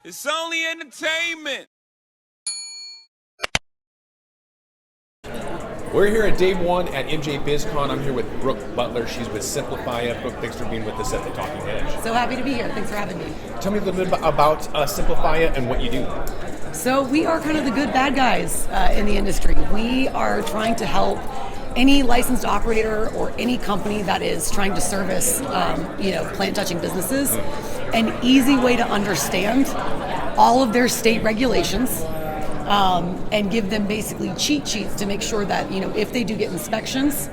It's only entertainment. We're here at day one at MJ BizCon. I'm here with Brooke Butler. She's with Simplifya. Brooke, thanks for being with us at the Talking Hedge. So happy to be here. Thanks for having me. Tell me a little bit about Simplifya and what you do. So we are kind of the good bad guys in the industry. We are trying to help any licensed operator or any company that is trying to service, plant-touching businesses, an easy way to understand all of their state regulations. And give them basically cheat sheets to make sure that, if they do get inspections,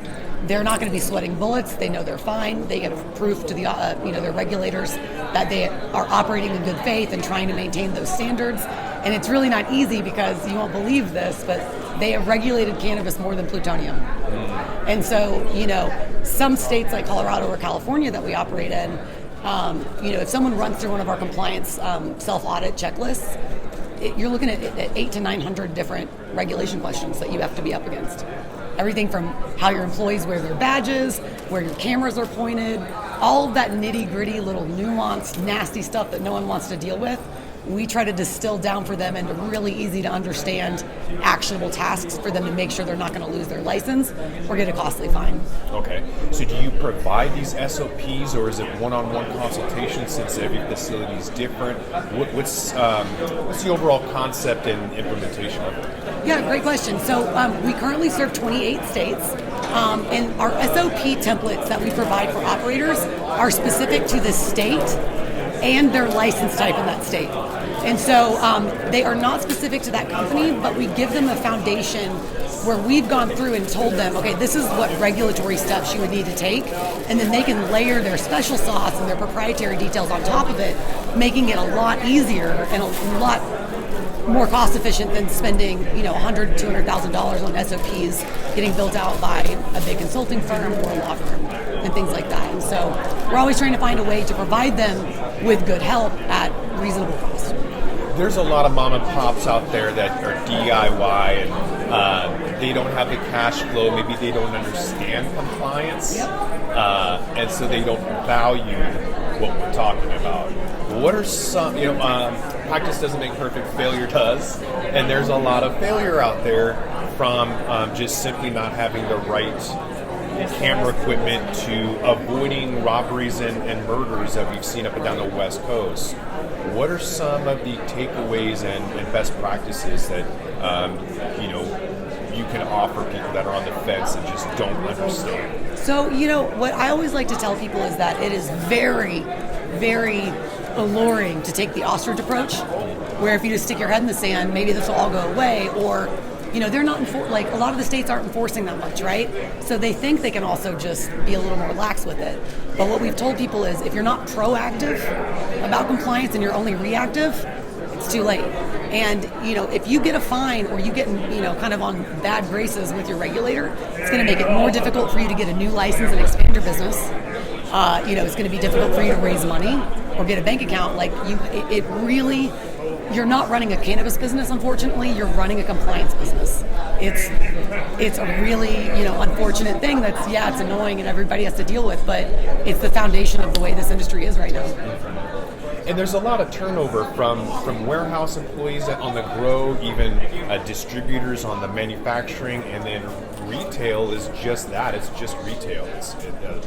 they're not going to be sweating bullets. They know they're fine. They get proof to the, their regulators that they are operating in good faith and trying to maintain those standards. And it's really not easy because you won't believe this, but they have regulated cannabis more than plutonium. And so, some states like Colorado or California that we operate in, if someone runs through one of our compliance self-audit checklists, you're looking at 800 to 900 different regulation questions that you have to be up against. Everything from how your employees wear their badges, where your cameras are pointed, all of that nitty-gritty little nuanced, nasty stuff that no one wants to deal with. We try to distill down for them into really easy to understand actionable tasks for them to make sure they're not going to lose their license or get a costly fine. Okay. So do you provide these SOPs or is it one-on-one consultation since every facility is different? What's the overall concept and implementation of it? Yeah, great question. So we currently serve 28 states. And our SOP templates that we provide for operators are specific to the state and their license type in that state. And so they are not specific to that company, but we give them a foundation where we've gone through and told them, okay, this is what regulatory steps you would need to take, and then they can layer their special sauce and their proprietary details on top of it, making it a lot easier and a lot more cost efficient than spending, $100,000 to $200,000 on SOPs getting built out by a big consulting firm or a law firm and things like that. And so we're always trying to find a way to provide them with good help at reasonable cost. There's a lot of mom and pops out there that are DIY and they don't have the cash flow. Maybe they don't understand compliance, and so they don't value what we're talking about. What are some, practice doesn't make perfect, failure does, and there's a lot of failure out there from just simply not having the right camera equipment to avoiding robberies and murders that we've seen up and down the West Coast. What are some of the takeaways and best practices that you can offer people that are on the fence and just don't understand? So, what I always like to tell people is that it is very, very alluring to take the ostrich approach, where if you just stick your head in the sand, maybe this will all go away, or they're not a lot of the states aren't enforcing that much, right? So they think they can also just be a little more lax with it. But what we've told people is if you're not proactive about compliance and you're only reactive, it's too late. And if you get a fine or you get kind of on bad graces with your regulator, it's going to make it more difficult for you to get a new license and expand your business. It's going to be difficult for you to raise money or get a bank account. You're not running a cannabis business, unfortunately. You're running a compliance business. It's a really, unfortunate thing it's annoying and everybody has to deal with, but it's the foundation of the way this industry is right now. And there's a lot of turnover from warehouse employees on the grow, even distributors on the manufacturing, and then retail is just that. It's just retail.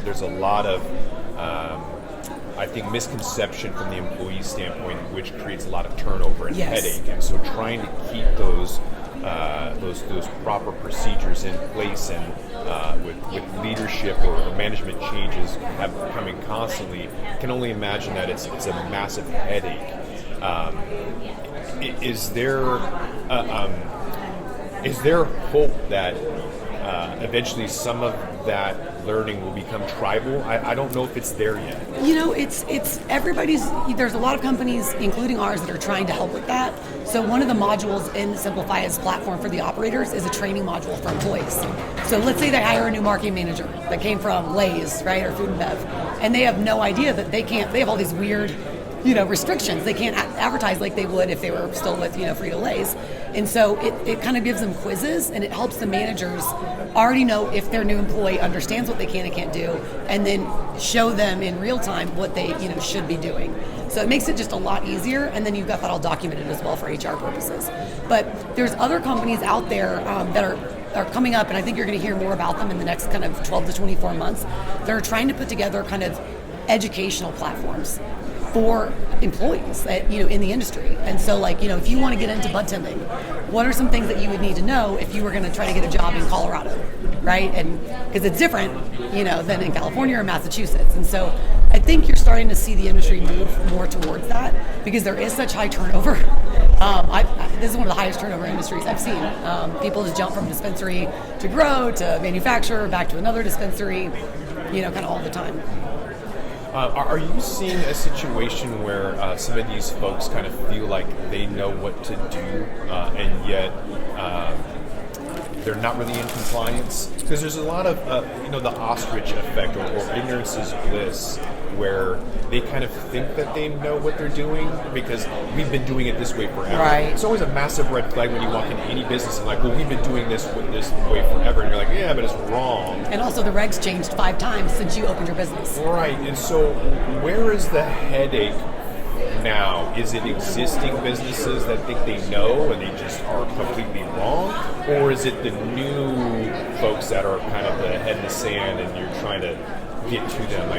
There's a lot of I think misconception from the employee standpoint, which creates a lot of turnover and headache. And so trying to keep those proper procedures in place and with leadership or management changes coming constantly, can only imagine that it's a massive headache. Is there hope that eventually some of that learning will become tribal? I don't know if it's there yet. It's everybody's. There's a lot of companies, including ours, that are trying to help with that. So one of the modules in Simplifya's platform for the operators is a training module for employees. So let's say they hire a new marketing manager that came from Lay's, right, or Food and Bev, and they have no idea that they have all these weird restrictions. They can't advertise like they would if they were still with, Frito-Lay's. And so it kind of gives them quizzes, and it helps the managers already know if their new employee understands what they can and can't do, and then show them in real time what they, should be doing. So it makes it just a lot easier, and then you've got that all documented as well for HR purposes. But there's other companies out there that are coming up, and I think you're going to hear more about them in the next kind of 12 to 24 months. They're trying to put together kind of educational platforms for employees, in the industry. And so, if you want to get into bud tending, what are some things that you would need to know if you were going to try to get a job in Colorado, right? And because it's different, than in California or Massachusetts. And so I think you're starting to see the industry move more towards that because there is such high turnover. This is one of the highest turnover industries I've seen. People just jump from dispensary to grow to manufacturer, back to another dispensary, kind of all the time. Are you seeing a situation where some of these folks kind of feel like they know what to do, and yet they're not really in compliance? Because there's a lot of, the ostrich effect or ignorance is bliss, where they kind of think that they know what they're doing because we've been doing it this way forever. Right. It's always a massive red flag when you walk into any business and we've been doing this way forever, and you're like, yeah, but it's wrong. And also the regs changed 5 times since you opened your business. Right, and so where is the headache now? Is it existing businesses that think they know and they just are completely wrong? Or is it the new folks that are kind of the head in the sand and you're trying to get to them?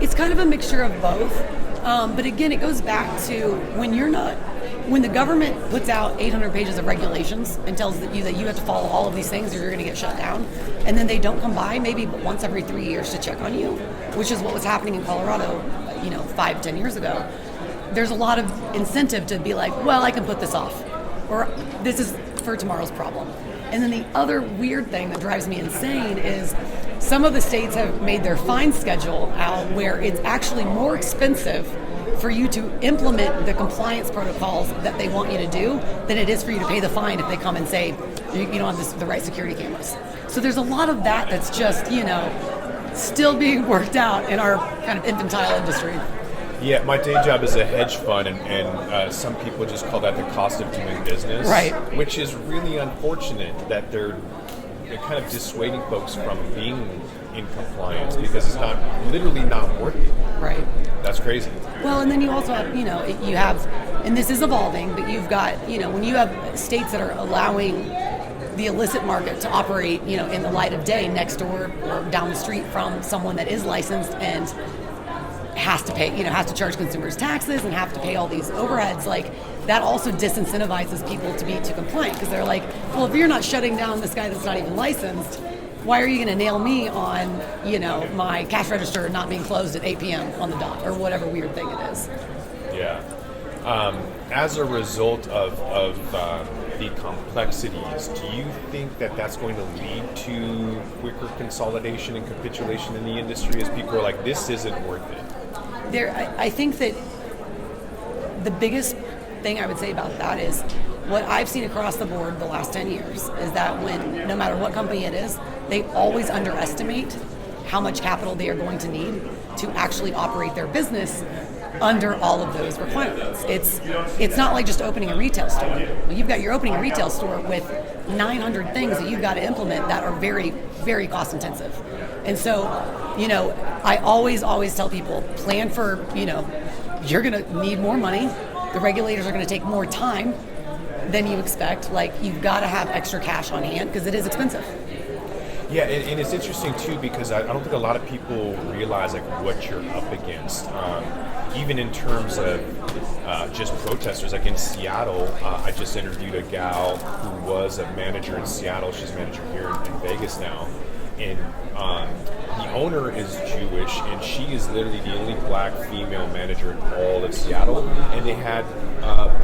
It's kind of a mixture of both. But again, it goes back to when the government puts out 800 pages of regulations and tells you that you have to follow all of these things or you're going to get shut down, and then they don't come by maybe once every 3 years to check on you, which is what was happening in Colorado, 5-10 years ago. There's a lot of incentive to be like, well, I can put this off, or this is for tomorrow's problem. And then the other weird thing that drives me insane is some of the states have made their fine schedule out where it's actually more expensive for you to implement the compliance protocols that they want you to do than it is for you to pay the fine if they come and say you don't have the right security cameras. So there's a lot of that that's just, still being worked out in our kind of infantile industry. Yeah, my day job is a hedge fund, and some people just call that the cost of doing business. Right. Which is really unfortunate that they're kind of dissuading folks from being in compliance because it's literally not worth it. Right. That's crazy. Well, and then you also have, you have, and this is evolving, but you've got, when you have states that are allowing the illicit market to operate, in the light of day next door or down the street from someone that is licensed and has to pay, has to charge consumers taxes and have to pay all these overheads, that also disincentivizes people to be too compliant because they're like, well, if you're not shutting down this guy that's not even licensed, why are you going to nail me on, my cash register not being closed at 8 p.m. on the dot or whatever weird thing it is? Yeah. As a result of the complexities, do you think that that's going to lead to quicker consolidation and capitulation in the industry as people are like, this isn't worth it? I think that the biggest thing I would say about that is what I've seen across the board the last 10 years is that no matter what company it is, they always underestimate how much capital they are going to need to actually operate their business under all of those requirements. It's not like just opening a retail store. You're opening a retail store with 900 things that you've got to implement that are very, very cost intensive. And so, I always tell people, plan for, you're going to need more money. The regulators are going to take more time than you expect. You've got to have extra cash on hand because it is expensive. Yeah, and it's interesting too because I don't think a lot of people realize what you're up against. Even in terms of just protesters, in Seattle, I just interviewed a gal who was a manager in Seattle. She's a manager here in Vegas now, and the owner is Jewish, and she is literally the only black female manager in all of Seattle. And they had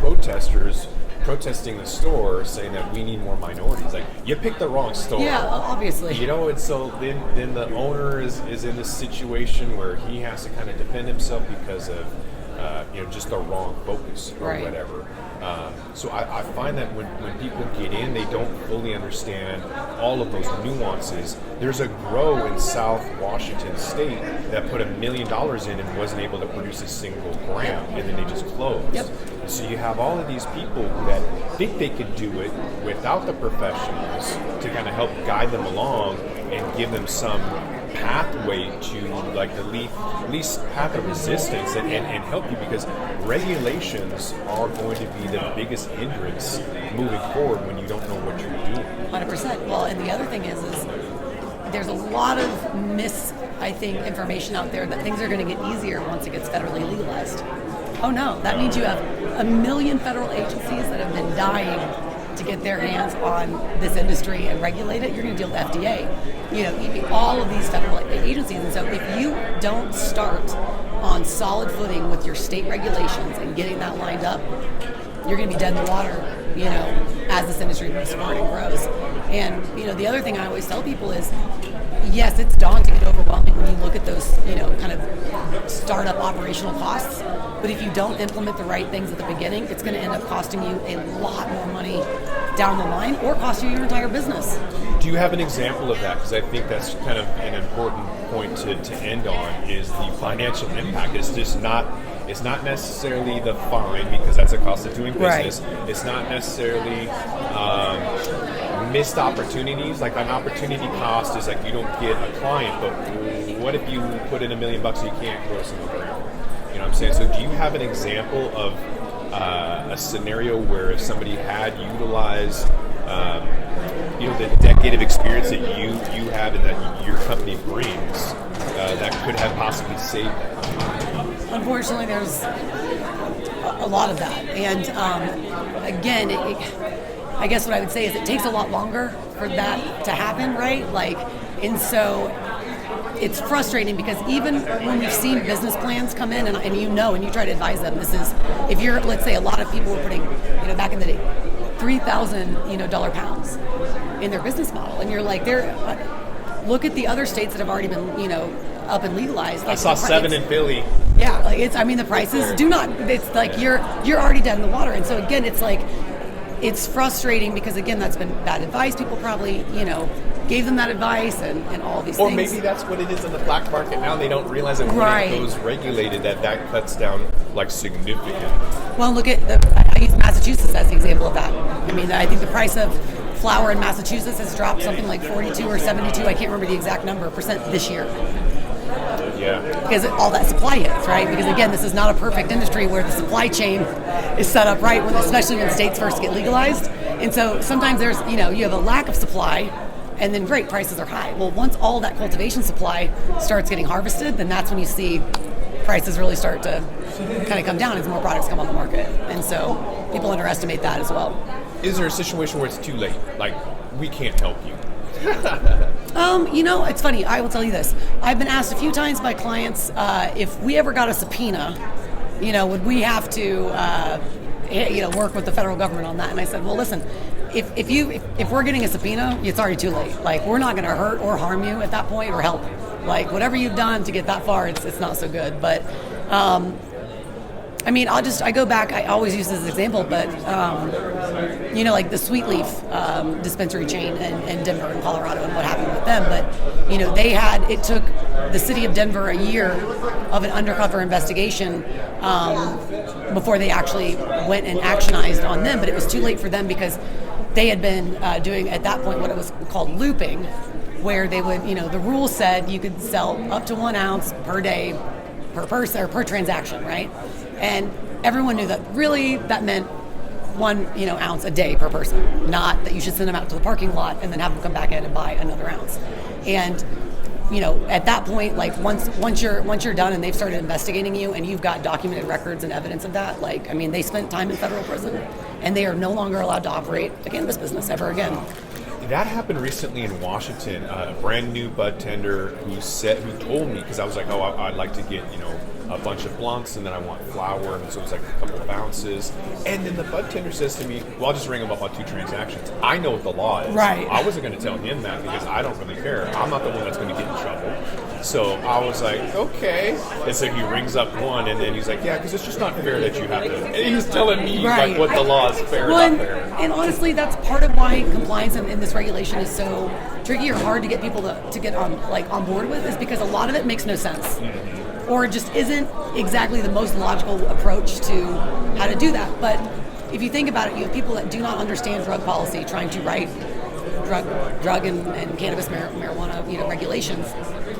protesters protesting the store, saying that we need more minorities. You picked the wrong store. Yeah, obviously. And so then the owner is in this situation where he has to kind of defend himself because of just the wrong focus or Right. whatever. So I find that when people get in, they don't fully understand all of those nuances. There's a grow in South Washington State that put $1 million in and wasn't able to produce a single gram, and then they just closed. Yep. So you have all of these people that think they could do it without the professionals to kind of help guide them along and give them some pathway to like the least path of resistance and help you, because regulations are going to be the biggest hindrance moving forward when you don't know what you're doing. 100%. Well, and the other thing is there's a lot of information out there that things are going to get easier once it gets federally legalized. Oh no, that means you have 1 million federal agencies that have been dying to get their hands on this industry and regulate it. You're going to deal with FDA, all of these federal agencies. And so if you don't start on solid footing with your state regulations and getting that lined up, you're going to be dead in the water, as this industry moves forward and grows. And, the other thing I always tell people is, yes, it's daunting and overwhelming when you look at those, kind of startup operational costs. But if you don't implement the right things at the beginning, it's going to end up costing you a lot more money down the line, or cost you your entire business. Do you have an example of that? Because I think that's kind of an important point to end on, is the financial impact. It's not necessarily the fine, because that's a cost of doing business. Right. It's not necessarily missed opportunities. Like an opportunity cost is like you don't get a client, but what if you put in $1 million and you can't grow a single gram? You know what I'm saying? So do you have an example of a scenario where if somebody had utilized the decade of experience that you have and that your company brings that could have possibly saved that? Unfortunately, there's a lot of that. And again, I guess what I would say is it takes a lot longer for that to happen, right? And so it's frustrating, because even when we've seen business plans come in and you try to advise them, if you're, let's say a lot of people were putting, back in the day, $3,000, pounds in their business model. And you're like, look at the other states that have already been, up and legalized. I saw 7 in Philly. Yeah, the prices do not, it's like you're already dead in the water. And so again, it's like, it's frustrating because again, that's been bad advice. People probably, gave them that advice and all these or things. Or maybe that's what it is in the black market now. They don't realize that when it goes regulated, that cuts down significantly. Well, look at I use Massachusetts as an example of that. I think the price of flower in Massachusetts has dropped something like 42 or 72, I can't remember the exact number, percent this year. Yeah. Because all that supply hits, right? Because again, this is not a perfect industry where the supply chain is set up right, especially when states first get legalized. And so sometimes there's, you have a lack of supply, and then great, prices are high. Well, once all that cultivation supply starts getting harvested, then that's when you see prices really start to kind of come down as more products come on the market. And so people underestimate that as well. Is there a situation where it's too late? Like, we can't help you? It's funny. I will tell you this. I've been asked a few times by clients if we ever got a subpoena, would we have to, work with the federal government on that? And I said, well, listen, if we're getting a subpoena, it's already too late. We're not going to hurt or harm you at that point or help. Whatever you've done to get that far, it's not so good. But I go back, I always use this as an example, but, the Sweet Leaf dispensary chain in Denver and Colorado and what happened with them. But, it took the city of Denver a year of an undercover investigation before they actually went and actionized on them. But it was too late for them because they had been doing, at that point, what it was called looping, where they would, the rule said you could sell up to 1 ounce per day, per person, or per transaction, right? And everyone knew that really that meant 1 ounce a day per person, not that you should send them out to the parking lot and then have them come back in and buy another ounce. And at that point, once you're done and they've started investigating you and you've got documented records and evidence of that, they spent time in federal prison and they are no longer allowed to operate a cannabis business ever again. That happened recently in Washington. A brand new bud tender who told me, because I was like, I'd like to get a bunch of blunts, and then I want flour, and so it was a couple of ounces. And then the bud tender says to me, well, I'll just ring him up on 2 transactions. I know what the law is. Right. I wasn't going to tell him that because I don't really care. I'm not the one that's going to get in trouble. So I was like, okay. And so he rings up one, and then he's like, yeah, because it's just not fair that you have to. And he's telling me like what the law is fair and not fair. And honestly, that's part of why compliance in this regulation is so tricky or hard to get people to get on board with, is because a lot of it makes no sense, or just isn't exactly the most logical approach to how to do that. But if you think about it, you have people that do not understand drug policy trying to write drug and cannabis marijuana regulations.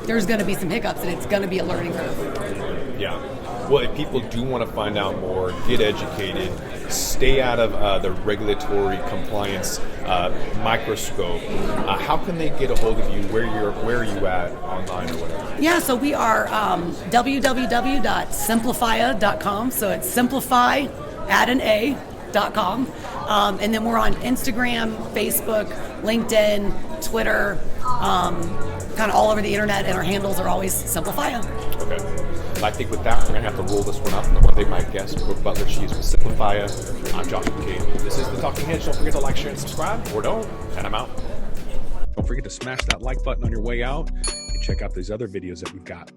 There's going to be some hiccups, and it's going to be a learning curve. Yeah. Well, if people do want to find out more, get educated, stay out of the regulatory compliance microscope, how can they get a hold of you? Where are you at online or whatever? Yeah, so we are www.simplifya.com. So it's simplify, add an A.com. And then we're on Instagram, Facebook, LinkedIn, Twitter, kind of all over the internet, and our handles are always Simplifya. Okay. I think with that, we're going to have to roll this one up. And one day, my guest, Brooke Butler, she is with Simplifya. I'm Josh McCabe. This is The Talking Hedge. Don't forget to like, share, and subscribe, or don't, and I'm out. Don't forget to smash that like button on your way out and check out these other videos that we've got.